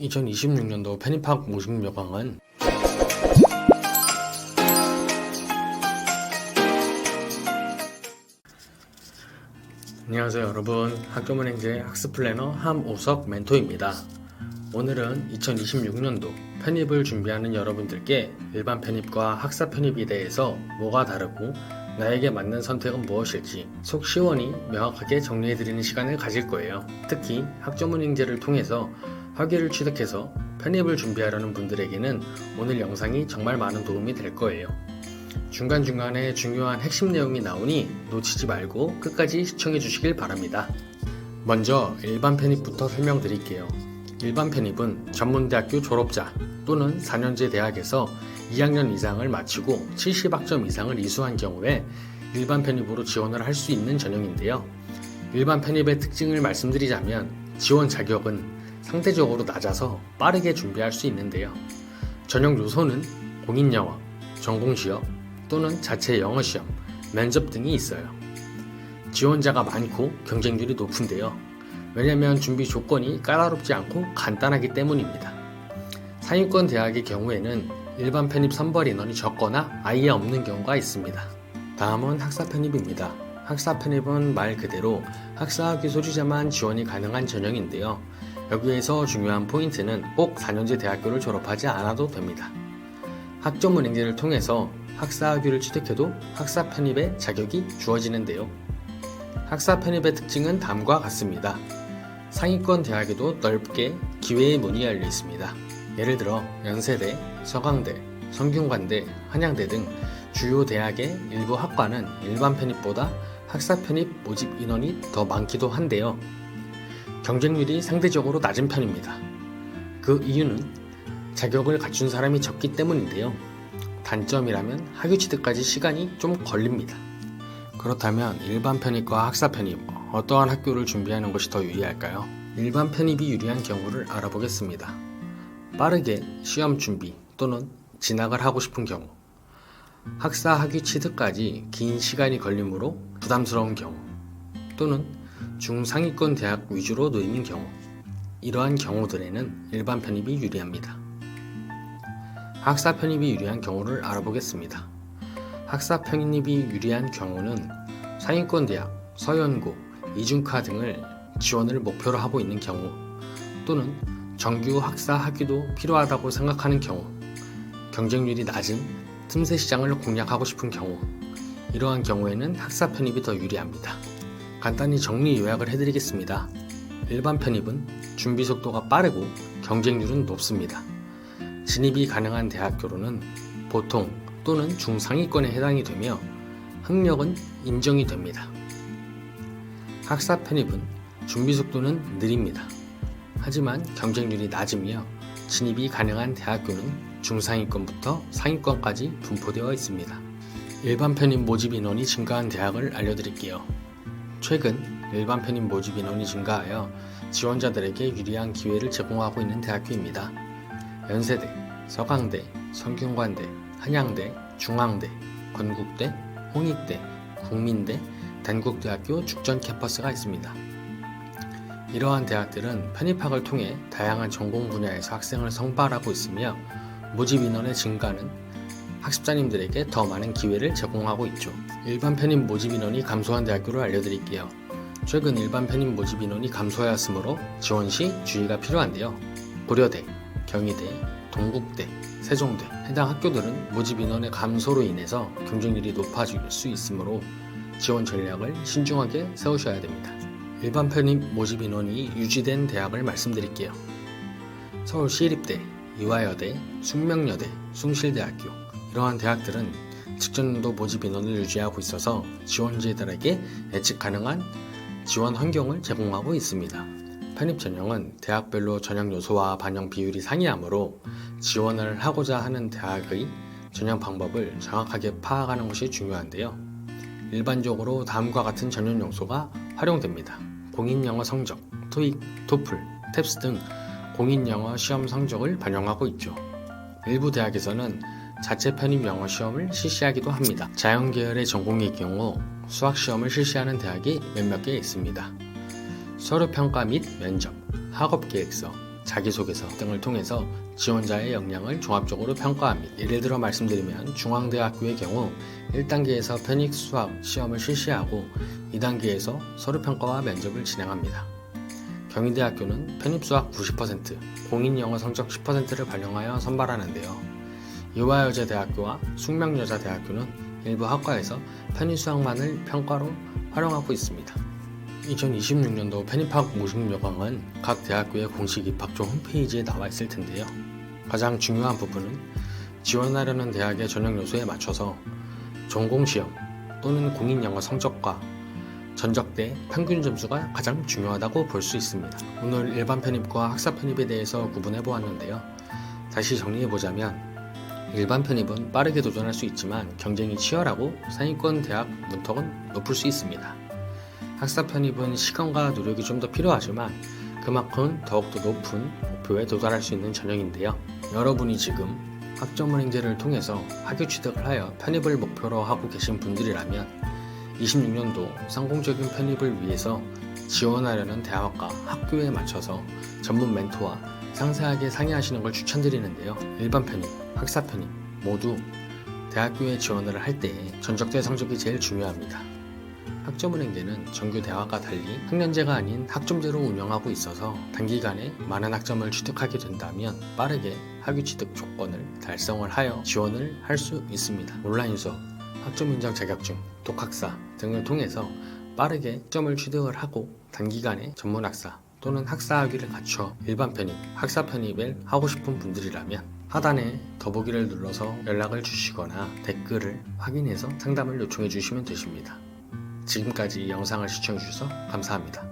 2026년도 편입학 모집 요강은 안녕하세요 여러분, 학교문행제 학습플래너 함오석 멘토입니다. 오늘은 2026년도 편입을 준비하는 여러분들께 일반 편입과 학사 편입에 대해서 뭐가 다르고 나에게 맞는 선택은 무엇일지 속 시원히 명확하게 정리해드리는 시간을 가질 거예요. 특히 학교문행제를 통해서 학위를 취득해서 편입을 준비하려는 분들에게는 오늘 영상이 정말 많은 도움이 될 거예요. 중간중간에 중요한 핵심 내용이 나오니 놓치지 말고 끝까지 시청해 주시길 바랍니다. 먼저 일반 편입부터 설명드릴게요. 일반 편입은 전문대학교 졸업자 또는 4년제 대학에서 2학년 이상을 마치고 70학점 이상을 이수한 경우에 일반 편입으로 지원을 할 수 있는 전형인데요. 일반 편입의 특징을 말씀드리자면 지원 자격은 상대적으로 낮아서 빠르게 준비할 수 있는데요. 전형 요소는 공인영어, 전공시험 또는 자체 영어시험, 면접 등이 있어요. 지원자가 많고 경쟁률이 높은데요. 왜냐하면 준비 조건이 까다롭지 않고 간단하기 때문입니다. 상위권 대학의 경우에는 일반 편입 선발 인원이 적거나 아예 없는 경우가 있습니다. 다음은 학사 편입입니다. 학사 편입은 말 그대로 학사학위 소지자만 지원이 가능한 전형인데요. 여기에서 중요한 포인트는 꼭 4년제 대학교를 졸업하지 않아도 됩니다. 학점은행제를 통해서 학사학위를 취득해도 학사 편입의 자격이 주어지는데요. 학사 편입의 특징은 다음과 같습니다. 상위권 대학에도 넓게 기회의 문이 열려 있습니다. 예를 들어 연세대, 서강대, 성균관대, 한양대 등 주요 대학의 일부 학과는 일반 편입보다 학사 편입 모집 인원이 더 많기도 한데요. 경쟁률이 상대적으로 낮은 편입니다. 그 이유는 자격을 갖춘 사람이 적기 때문인데요. 단점이라면 학위 취득까지 시간이 좀 걸립니다. 그렇다면 일반 편입과 학사 편입, 어떠한 학교를 준비하는 것이 더 유리할까요? 일반 편입이 유리한 경우를 알아보겠습니다. 빠르게 시험 준비 또는 진학을 하고 싶은 경우, 학사 학위 취득까지 긴 시간이 걸리므로 부담스러운 경우, 또는 중상위권 대학 위주로 놓이는 경우, 이러한 경우들에는 일반 편입이 유리합니다. 학사 편입이 유리한 경우를 알아보겠습니다. 학사 편입이 유리한 경우는 상위권 대학, 서연고, 이중카 등을 지원을 목표로 하고 있는 경우, 또는 정규 학사 학위도 필요하다고 생각하는 경우, 경쟁률이 낮은 틈새 시장을 공략하고 싶은 경우, 이러한 경우에는 학사 편입이 더 유리합니다. 간단히 정리 요약을 해드리겠습니다. 일반 편입은 준비 속도가 빠르고 경쟁률은 높습니다. 진입이 가능한 대학교로는 보통 또는 중상위권에 해당이 되며 학력은 인정이 됩니다. 학사 편입은 준비 속도는 느립니다. 하지만 경쟁률이 낮으며 진입이 가능한 대학교는 중상위권부터 상위권까지 분포되어 있습니다. 일반 편입 모집 인원이 증가한 대학을 알려드릴게요. 최근 일반 편입 모집 인원이 증가하여 지원자들에게 유리한 기회를 제공하고 있는 대학교입니다. 연세대, 서강대, 성균관대, 한양대, 중앙대, 건국대, 홍익대, 국민대, 단국대학교 죽전 캠퍼스가 있습니다. 이러한 대학들은 편입학을 통해 다양한 전공 분야에서 학생을 선발하고 있으며 모집 인원의 증가는 학습자님들에게 더 많은 기회를 제공하고 있죠. 일반 편입 모집 인원이 감소한 대학교를 알려드릴게요. 최근 일반 편입 모집 인원이 감소하였으므로 지원 시 주의가 필요한데요. 고려대, 경희대, 동국대, 세종대 해당 학교들은 모집 인원의 감소로 인해서 경쟁률이 높아질 수 있으므로 지원 전략을 신중하게 세우셔야 됩니다. 일반 편입 모집 인원이 유지된 대학을 말씀드릴게요. 서울시립대, 이화여대, 숙명여대, 숭실대학교 이러한 대학들은 직전도 모집 인원을 유지하고 있어서 지원자들에게 예측 가능한 지원 환경을 제공하고 있습니다. 편입 전형은 대학별로 전형 요소와 반영 비율이 상이하므로 지원을 하고자 하는 대학의 전형 방법을 정확하게 파악하는 것이 중요한데요. 일반적으로 다음과 같은 전형 요소가 활용됩니다. 공인영어 성적, 토익, 토플, 탭스 등 공인영어 시험 성적을 반영하고 있죠. 일부 대학에서는 자체 편입 영어 시험을 실시하기도 합니다. 자연계열의 전공의 경우 수학시험을 실시하는 대학이 몇몇 개 있습니다. 서류평가 및 면접, 학업계획서, 자기소개서 등을 통해서 지원자의 역량을 종합적으로 평가합니다. 예를 들어 말씀드리면 중앙대학교의 경우 1단계에서 편입 수학 시험을 실시하고 2단계에서 서류평가와 면접을 진행합니다. 경희대학교는 편입 수학 90%, 공인영어 성적 10%를 반영하여 선발하는데요. 이화여자대학교와 숙명여자대학교는 일부 학과에서 편입 수학만을 평가로 활용하고 있습니다. 2026년도 편입학 모집 요강은 각 대학교의 공식 입학처 홈페이지에 나와 있을 텐데요. 가장 중요한 부분은 지원하려는 대학의 전형 요소에 맞춰서 전공시험 또는 공인영어 성적과 전적대 평균 점수가 가장 중요하다고 볼 수 있습니다. 오늘 일반 편입과 학사 편입에 대해서 구분해 보았는데요. 다시 정리해보자면 일반 편입은 빠르게 도전할 수 있지만 경쟁이 치열하고 상위권 대학 문턱은 높을 수 있습니다. 학사 편입은 시간과 노력이 좀 더 필요하지만 그만큼 더욱더 높은 목표에 도달할 수 있는 전형인데요. 여러분이 지금 학점은행제를 통해서 학위 취득을 하여 편입을 목표로 하고 계신 분들이라면 26년도 성공적인 편입을 위해서 지원하려는 대학과 학교에 맞춰서 전문 멘토와 상세하게 상의하시는 걸 추천드리는데요. 일반 편입, 학사 편입 모두 대학교에 지원을 할 때 전적대 성적이 제일 중요합니다. 학점은행제는 정규 대학과 달리 학년제가 아닌 학점제로 운영하고 있어서 단기간에 많은 학점을 취득하게 된다면 빠르게 학위 취득 조건을 달성을 하여 지원을 할 수 있습니다. 온라인 수업, 학점 인정 자격증, 독학사 등을 통해서 빠르게 학점을 취득을 하고 단기간에 전문 학사 또는 학사 학위를 갖춰 일반 편입, 학사 편입을 하고 싶은 분들이라면 하단에 더보기를 눌러서 연락을 주시거나 댓글을 확인해서 상담을 요청해 주시면 되십니다. 지금까지 영상을 시청해 주셔서 감사합니다.